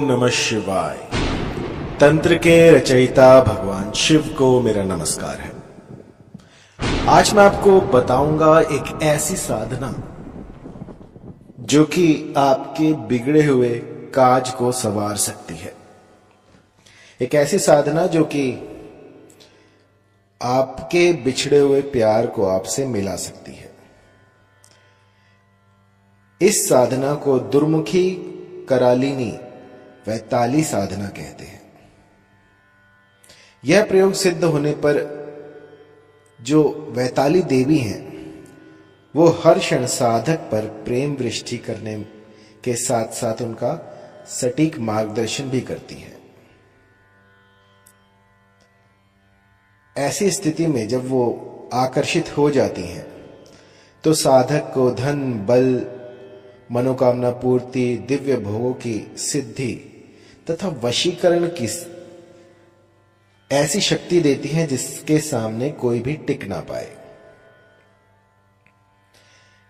ओम नमः शिवाय। तंत्र के रचयिता भगवान शिव को मेरा नमस्कार है। आज मैं आपको बताऊंगा एक ऐसी साधना जो कि आपके बिगड़े हुए काज को संवार सकती है। एक ऐसी साधना जो कि आपके बिछड़े हुए प्यार को आपसे मिला सकती है। इस साधना को दुर्मुखी करालिनी वैताली साधना कहते हैं। यह प्रयोग सिद्ध होने पर जो वैताली देवी हैं वो हर क्षण साधक पर प्रेम वृष्टि करने के साथ साथ उनका सटीक मार्गदर्शन भी करती हैं। ऐसी स्थिति में जब वो आकर्षित हो जाती हैं तो साधक को धन, बल, मनोकामना पूर्ति, दिव्य भोगों की सिद्धि तथा वशीकरण की ऐसी शक्ति देती हैं जिसके सामने कोई भी टिक ना पाए।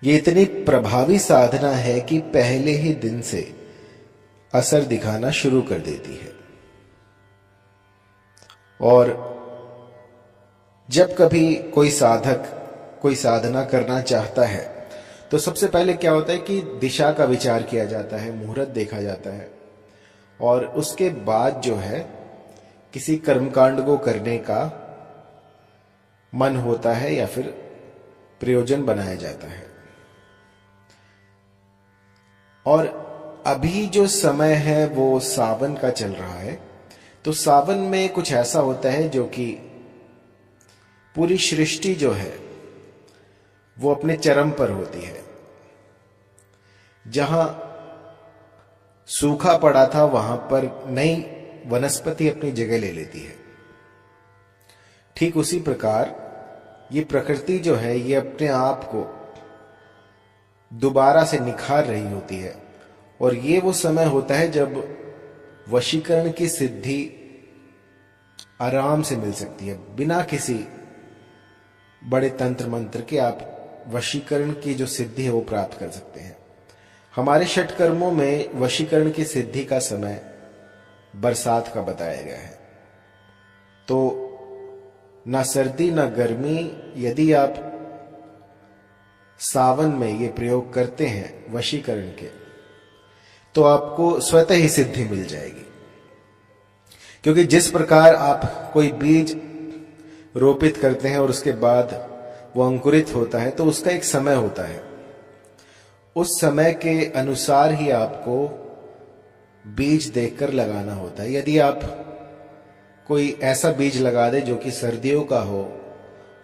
ये इतनी प्रभावी साधना है कि पहले ही दिन से असर दिखाना शुरू कर देती है। और जब कभी कोई साधक कोई साधना करना चाहता है तो सबसे पहले क्या होता है कि दिशा का विचार किया जाता है, मुहूर्त देखा जाता है और उसके बाद जो है किसी कर्मकांड को करने का मन होता है या फिर प्रयोजन बनाया जाता है। और अभी जो समय है वो सावन का चल रहा है, तो सावन में कुछ ऐसा होता है जो कि पूरी सृष्टि जो है वो अपने चरम पर होती है। जहां सूखा पड़ा था वहां पर नई वनस्पति अपनी जगह ले लेती है। ठीक उसी प्रकार ये प्रकृति जो है ये अपने आप को दोबारा से निखार रही होती है। और ये वो समय होता है जब वशीकरण की सिद्धि आराम से मिल सकती है। बिना किसी बड़े तंत्र मंत्र के आप वशीकरण की जो सिद्धि है वो प्राप्त कर सकते हैं। हमारे षट कर्मों में वशीकरण की सिद्धि का समय बरसात का बताया गया है। तो ना सर्दी ना गर्मी, यदि आप सावन में ये प्रयोग करते हैं वशीकरण के तो आपको स्वतः ही सिद्धि मिल जाएगी। क्योंकि जिस प्रकार आप कोई बीज रोपित करते हैं और उसके बाद वो अंकुरित होता है तो उसका एक समय होता है। उस समय के अनुसार ही आपको बीज देखकर लगाना होता है। यदि आप कोई ऐसा बीज लगा दे जो कि सर्दियों का हो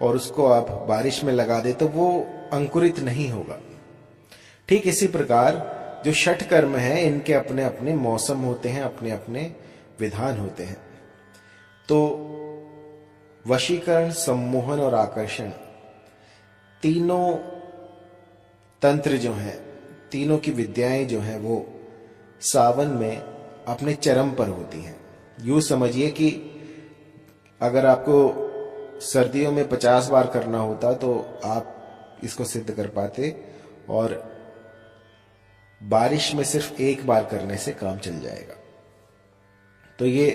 और उसको आप बारिश में लगा दे तो वो अंकुरित नहीं होगा। ठीक इसी प्रकार जो षट कर्म है इनके अपने अपने मौसम होते हैं, अपने अपने विधान होते हैं। तो वशीकरण, सम्मोहन और आकर्षण तीनों तंत्र जो हैं, तीनों की विद्याएं जो हैं वो सावन में अपने चरम पर होती हैं। यूं समझिए कि अगर आपको सर्दियों में 50 बार करना होता तो आप इसको सिद्ध कर पाते और बारिश में सिर्फ एक बार करने से काम चल जाएगा। तो ये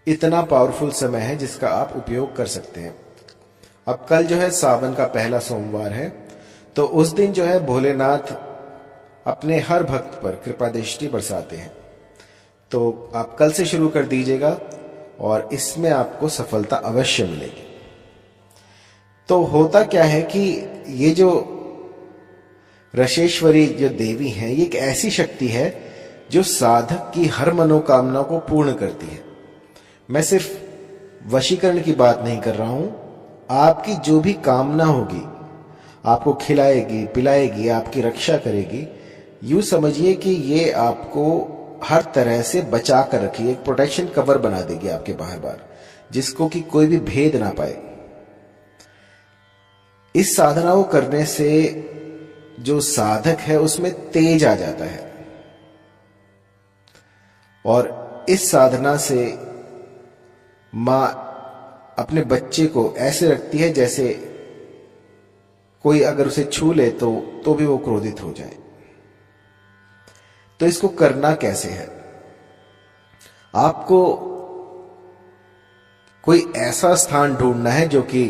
इतना पावरफुल समय है जिसका आप उपयोग कर सकते हैं। अब कल जो है सावन का पहला सोमवार है, तो उस दिन जो है भोलेनाथ अपने हर भक्त पर कृपा दृष्टि बरसाते हैं। तो आप कल से शुरू कर दीजिएगा और इसमें आपको सफलता अवश्य मिलेगी। तो होता क्या है कि ये जो रसेश्वरी जो देवी है ये एक ऐसी शक्ति है जो साधक की हर मनोकामना को पूर्ण करती है। मैं सिर्फ वशीकरण की बात नहीं कर रहा हूं, आपकी जो भी कामना होगी आपको खिलाएगी, पिलाएगी, आपकी रक्षा करेगी। यूं समझिए कि ये आपको हर तरह से बचा कर रखी, एक प्रोटेक्शन कवर बना देगी आपके बार जिसको कि कोई भी भेद ना पाए। इस साधना को करने से जो साधक है उसमें तेज आ जाता है और इस साधना से मां अपने बच्चे को ऐसे रखती है जैसे कोई अगर उसे छू ले तो भी वो क्रोधित हो जाए। तो इसको करना कैसे है? आपको कोई ऐसा स्थान ढूंढना है जो कि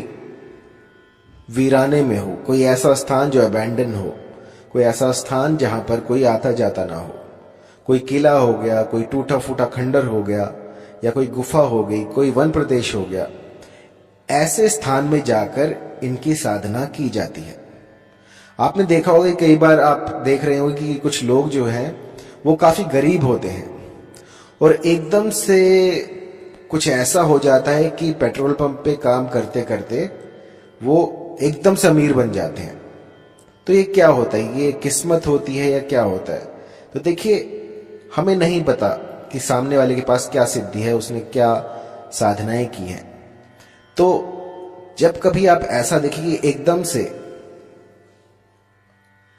वीराने में हो, कोई ऐसा स्थान जो अबैंडन हो, कोई ऐसा स्थान जहां पर कोई आता जाता ना हो। कोई किला हो गया, कोई टूटा फूटा खंडर हो गया, या कोई गुफा हो गई, कोई वन प्रदेश हो गया। ऐसे स्थान में जाकर इनकी साधना की जाती है। आपने देखा होगा, कई बार आप देख रहे होंगे कि कुछ लोग जो हैं वो काफी गरीब होते हैं और एकदम से कुछ ऐसा हो जाता है कि पेट्रोल पंप पे काम करते करते वो एकदम से अमीर बन जाते हैं। तो ये क्या होता है? ये किस्मत होती है या क्या होता है? तो देखिए, हमें नहीं पता कि सामने वाले के पास क्या सिद्धि है, उसने क्या साधनाएं की हैं। तो जब कभी आप ऐसा देखिए कि एकदम से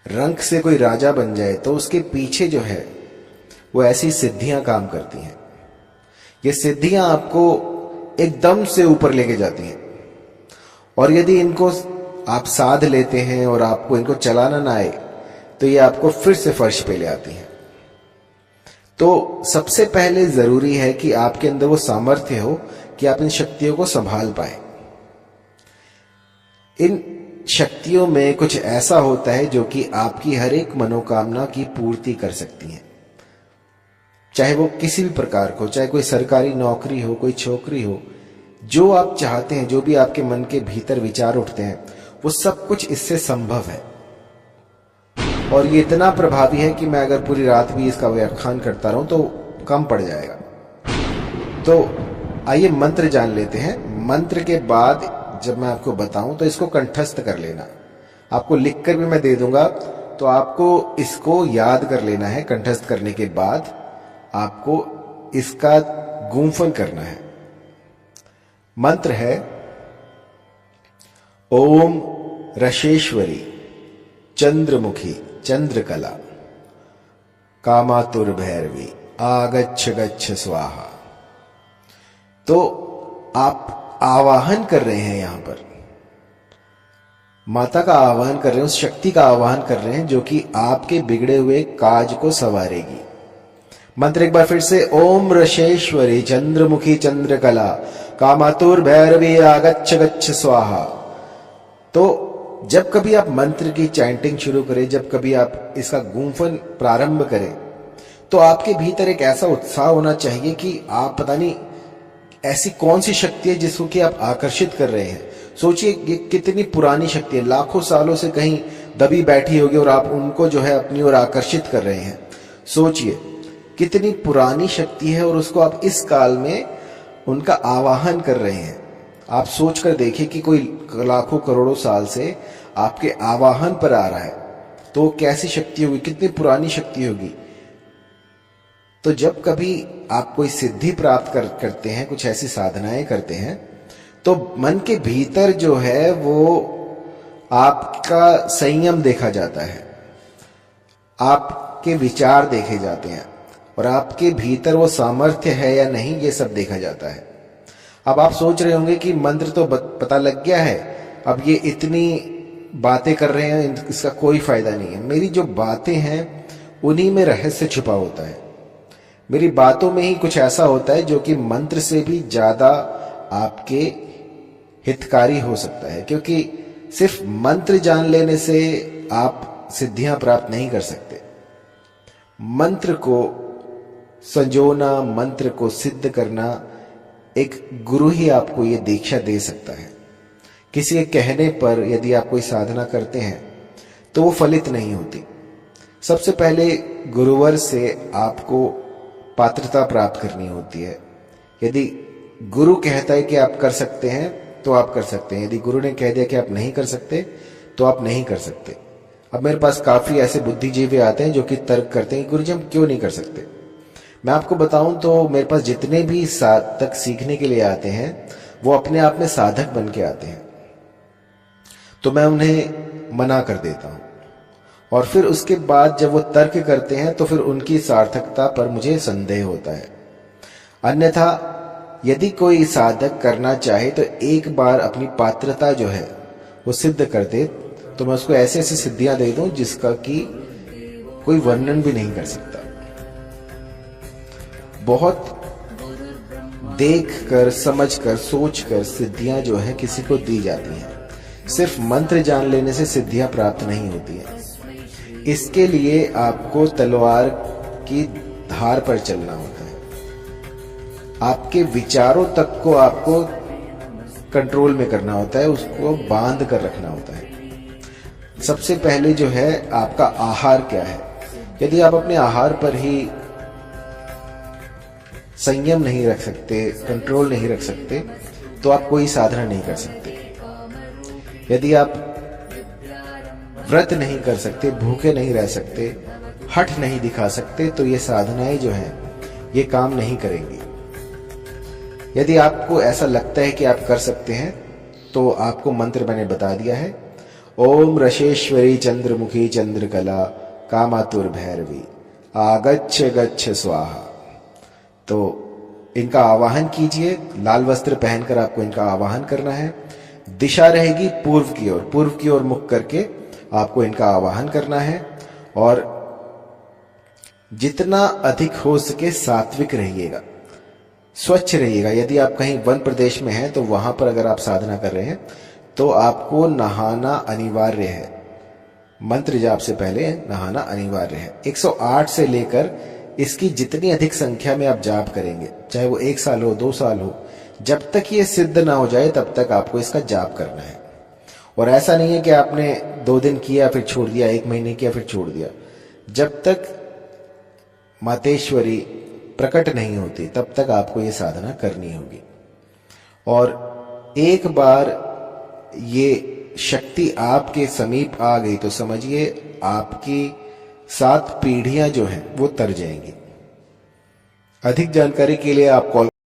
रंक से कोई राजा बन जाए, तो उसके पीछे जो है वो ऐसी सिद्धियां काम करती हैं। ये सिद्धियां आपको एकदम से ऊपर लेके जाती हैं, और यदि इनको आप साध लेते हैं और आपको इनको चलाना ना आए, तो ये आपको फिर से फर्श पे ले आती हैं। तो सबसे पहले जरूरी है कि आपके अंदर वो सामर्थ्य हो कि आप इन शक्तियों को संभाल पाए। इन शक्तियों में कुछ ऐसा होता है जो कि आपकी हर एक मनोकामना की पूर्ति कर सकती है, चाहे वो किसी भी प्रकार को, चाहे कोई सरकारी नौकरी हो, कोई छोकरी हो। जो आप चाहते हैं, जो भी आपके मन के भीतर विचार उठते हैं, वो सब कुछ इससे संभव है। और ये इतना प्रभावी है कि मैं अगर पूरी रात भी इसका व्याख्यान करता रहूं तो कम पड़ जाएगा। तो आइए मंत्र जान लेते हैं। मंत्र के बाद जब मैं आपको बताऊं तो इसको कंठस्थ कर लेना। आपको लिखकर भी मैं दे दूंगा, तो आपको इसको याद कर लेना है। कंठस्थ करने के बाद आपको इसका गुंफन करना है। मंत्र है ओम रशेश्वरी चंद्रमुखी चंद्रकला कामातुर भैरवी आगच्छ गच्छ स्वाहा। तो आप आवाहन कर रहे हैं, यहां पर माता का आवाहन कर रहे हैं, उस शक्ति का आवाहन कर रहे हैं जो कि आपके बिगड़े हुए काज को संवारेगी। मंत्र एक बार फिर से, ओम रशेश्वरी चंद्रमुखी चंद्रकला कामातुर भैरवी आगच्छ गच्छ स्वाहा। तो जब कभी आप मंत्र की चैंटिंग शुरू करें, जब कभी आप इसका गुंफन प्रारंभ करें, तो आपके भीतर एक ऐसा उत्साह होना चाहिए कि आप पता नहीं ऐसी कौन सी शक्ति है जिसको कि आप आकर्षित कर रहे हैं। सोचिए ये कितनी पुरानी शक्ति है, लाखों सालों से कहीं दबी बैठी होगी और आप उनको जो है अपनी ओर आकर्षित कर रहे हैं। सोचिए कितनी पुरानी शक्ति है और उसको आप इस काल में उनका आवाहन कर रहे हैं। आप सोचकर देखिए कि कोई लाखों करोड़ों साल से आपके आवाहन पर आ रहा है, तो कैसी शक्ति होगी, कितनी पुरानी शक्ति होगी। तो जब कभी आप कोई सिद्धि प्राप्त करते हैं, कुछ ऐसी साधनाएं करते हैं, तो मन के भीतर जो है वो आपका संयम देखा जाता है, आपके विचार देखे जाते हैं, और आपके भीतर वो सामर्थ्य है या नहीं, ये सब देखा जाता है। अब आप सोच रहे होंगे कि मंत्र तो पता लग गया है, अब ये इतनी बातें कर रहे हैं, इसका कोई फायदा नहीं है। मेरी जो बातें हैं उन्हीं में रहस्य छुपा होता है। मेरी बातों में ही कुछ ऐसा होता है जो कि मंत्र से भी ज्यादा आपके हितकारी हो सकता है, क्योंकि सिर्फ मंत्र जान लेने से आप सिद्धियां प्राप्त नहीं कर सकते। मंत्र को संजोना, मंत्र को सिद्ध करना एक गुरु ही आपको ये दीक्षा दे सकता है। किसी के कहने पर यदि आप कोई साधना करते हैं तो वो फलित नहीं होती। सबसे पहले गुरुवर से आपको पात्रता प्राप्त करनी होती है। यदि गुरु कहता है कि आप कर सकते हैं तो आप कर सकते हैं, यदि गुरु ने कह दिया कि आप नहीं कर सकते तो आप नहीं कर सकते। अब मेरे पास काफी ऐसे बुद्धिजीवी आते हैं जो कि तर्क करते हैं, गुरुजी हम क्यों नहीं कर सकते। मैं आपको बताऊं तो मेरे पास जितने भी साधक सीखने के लिए आते हैं वो अपने आप में साधक बन के आते हैं, तो मैं उन्हें मना कर देता हूं, और फिर उसके बाद जब वो तर्क करते हैं तो फिर उनकी सार्थकता पर मुझे संदेह होता है। अन्यथा यदि कोई साधक करना चाहे तो एक बार अपनी पात्रता जो है वो सिद्ध कर दे, तो मैं उसको ऐसे ऐसी सिद्धियां दे दूं जिसका कि कोई वर्णन भी नहीं कर सकता। बहुत देख कर, समझ कर, सोच कर सिद्धियां जो है किसी को दी जाती हैं। सिर्फ मंत्र जान लेने से सिद्धियां प्राप्त नहीं होती हैं। इसके लिए आपको तलवार की धार पर चलना होता है। आपके विचारों तक को आपको कंट्रोल में करना होता है, उसको बांध कर रखना होता है। सबसे पहले जो है आपका आहार क्या है। यदि आप अपने आहार पर ही संयम नहीं रख सकते, कंट्रोल नहीं रख सकते, तो आप कोई साधना नहीं कर सकते। यदि आप व्रत नहीं कर सकते, भूखे नहीं रह सकते, हठ नहीं दिखा सकते, तो ये साधनाएं जो हैं ये काम नहीं करेंगी। यदि आपको ऐसा लगता है कि आप कर सकते हैं, तो आपको मंत्र मैंने बता दिया है। ओम रशेश्वरी चंद्रमुखी चंद्रकला कामातुर भैरवी आगच्छ गच्छ स्वाहा। तो इनका आवाहन कीजिए। लाल वस्त्र पहनकर आपको इनका आवाहन करना है। दिशा रहेगी पूर्व की ओर मुख करके आपको इनका आवाहन करना है। और जितना अधिक हो सके सात्विक रहिएगा, स्वच्छ रहिएगा। यदि आप कहीं वन प्रदेश में हैं तो वहां पर अगर आप साधना कर रहे हैं तो आपको नहाना अनिवार्य है। मंत्र जाप से पहले नहाना अनिवार्य है। 108 से लेकर इसकी जितनी अधिक संख्या में आप जाप करेंगे, चाहे वो 1 साल हो, 2 साल हो, जब तक ये सिद्ध ना हो जाए तब तक आपको इसका जाप करना है। और ऐसा नहीं है कि आपने 2 दिन किया फिर छोड़ दिया, 1 महीने किया फिर छोड़ दिया। जब तक मातेश्वरी प्रकट नहीं होती तब तक आपको ये साधना करनी होगी। और एक बार ये शक्ति आपके समीप आ गई तो समझिए आपकी 7 पीढ़ियां जो हैं वो तर जाएंगी। अधिक जानकारी के लिए आप कॉल